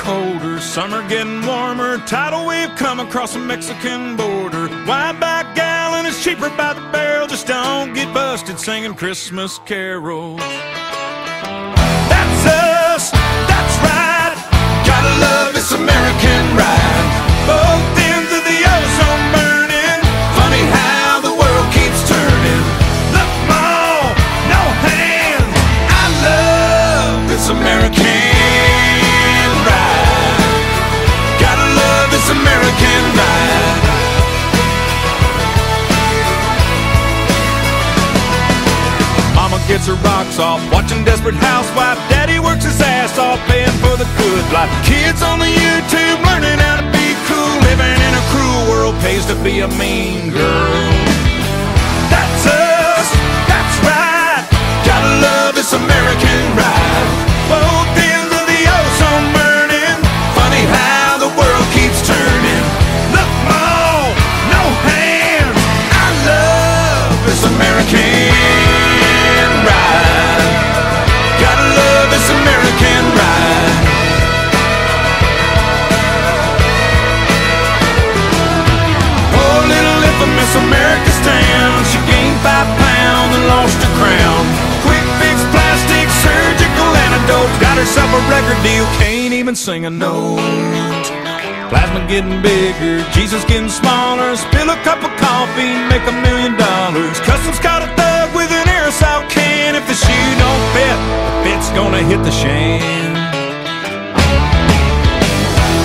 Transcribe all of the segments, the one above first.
colder, summer getting warmer, tidal wave come across the Mexican border. Wide back gallon is cheaper by the barrel, just don't get busted singing Christmas carols. That's us, that's right, gotta love this American ride. Both ends of the ozone burning, funny how the world keeps turning. Look, Mom, no hand, I love this American American ride. Mama gets her rocks off watching Desperate Housewife. Daddy works his ass off paying for the good life. Kids on the YouTube learning how to be cool. Living in a cruel world pays to be a mean girl. That's us, that's right, gotta love this American ride. Both ends of the ozone burning, funny how the world keeps turning. Look, Mom, no hands, I love this American ride. Gotta love this American ride. Oh, little infamous America's town, she gained 5 pounds and lost her crown. Quick fix, plastic, surgical antidote, got herself a record deal, can't even sing a note. Plasma getting bigger, Jesus getting smaller. Spill a cup of coffee, make $1 million. Customs caught a thug with an aerosol can. If the shoe don't fit, the fit's gonna hit the shan.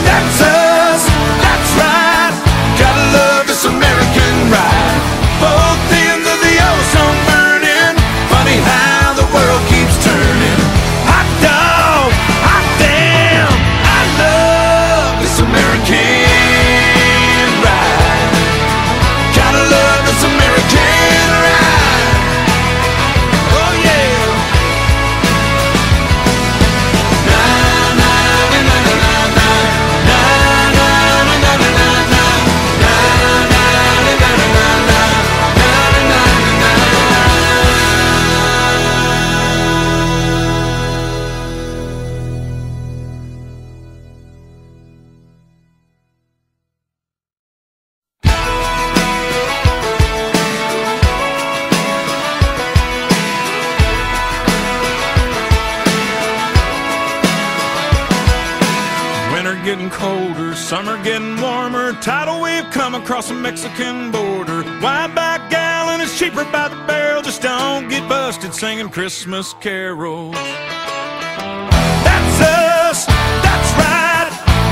That's us, that's right, gotta love this American ride. Both ends of the ozone burning, funny how the world keeps turning. Hot dog, hot damn, I love this American ride. Gotta love this American ride. Oh yeah. Na na na na na na na na na na na na getting colder, summer getting warmer, tidal wave come across the Mexican border. Wide back gallon is cheaper by the barrel, just don't get busted singing Christmas carols. That's us, that's right,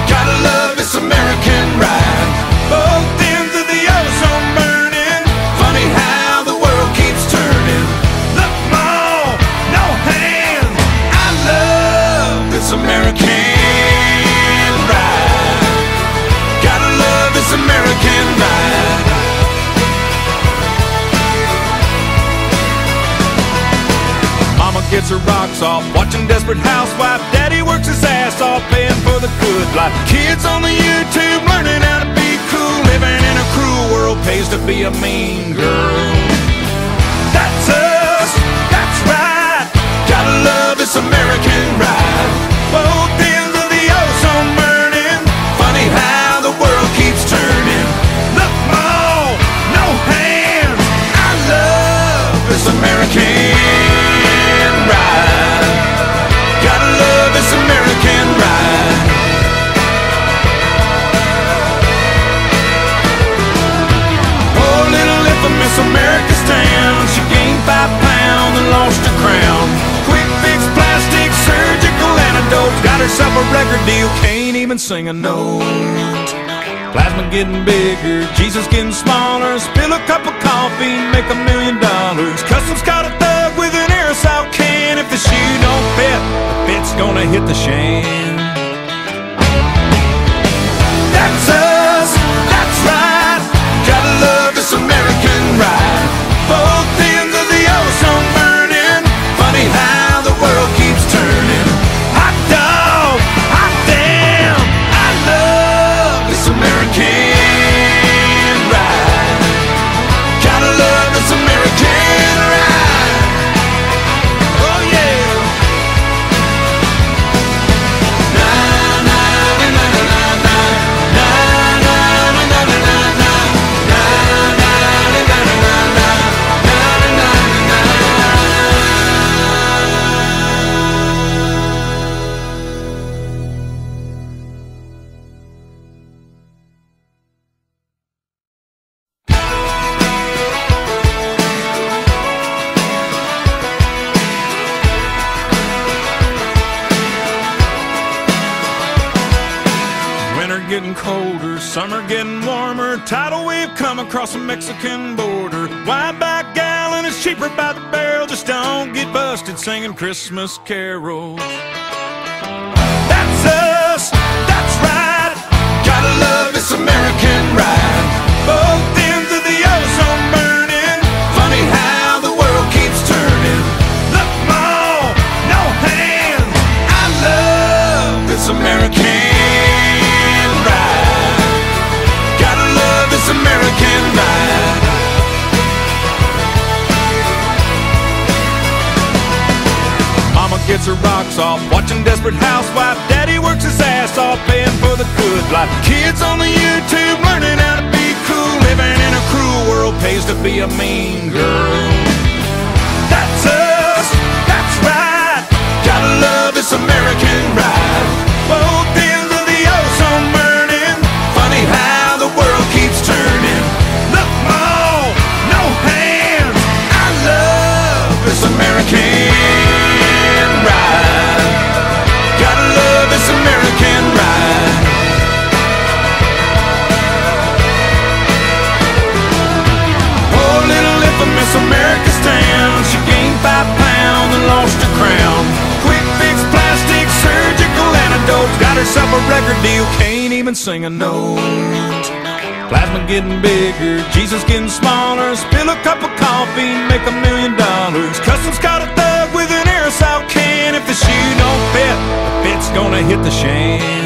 gotta love this American ride. Both ends of the ozone burning, funny how the world keeps turning. Look, Mom, no hand, I love this American American ride. Mama gets her rocks off watching Desperate Housewife. Daddy works his ass off paying for the good life. Kids on the YouTube learning how to be cool. Living in a cruel world pays to be a mean girl. That's us, that's right, gotta love this American ride. Both ends of the ozone burning, funny how the world keeps turning. Look, Mom, no hands, I love this American ride. Gotta love this American ride. Oh, little infamous America's town, she gained 5 pounds and lost her crown. Quick fix, plastic, surgical antidote, got herself a record deal, can't even sing a note. Plasma getting bigger, Jesus getting smaller. Spill a cup of coffee, make $1 million. Customs caught a thug with an aerosol can. If the shoe don't fit, the fit's gonna hit the shan. That's us, that's right, gotta love this American ride. Both ends of the ozone burning, funny how the world keeps turning. Hot dog, hot damn, I love this American ride. Gotta love this American ride. Oh yeah. summer getting warmer, tidal wave come across the Mexican border. Wide back gallon is cheaper by the barrel, just don't get busted singing Christmas carols. That's us, that's right, gotta love this American ride. Both ends of the ozone burning, funny how the world keeps turning. Look, Mom, no hands, I love this American ride. Gotta love this American ride. Mama gets her rocks off, watching Desperate Housewife. Daddy works his ass off, paying for the good life. Kids on the YouTube learning how to be cool. Living in a cruel world pays to be a mean girl. That's us, that's right, gotta love this American ride. Both ends of the ozone burning, funny how the world keeps turning. Look, Mom, no hands, I love this American ride. Gotta love this American ride. Poor little infamous America's town, she gained 5 pounds and lost her crown. Quick fix, plastic, surgical antidote, got herself a record deal, can't even sing a note. Plasma getting bigger, Jesus getting smaller. Spill a cup of coffee, make $1 million. Customs caught a thug with an aerosol can. If the shoe don't fit, the fit's gonna hit the shan.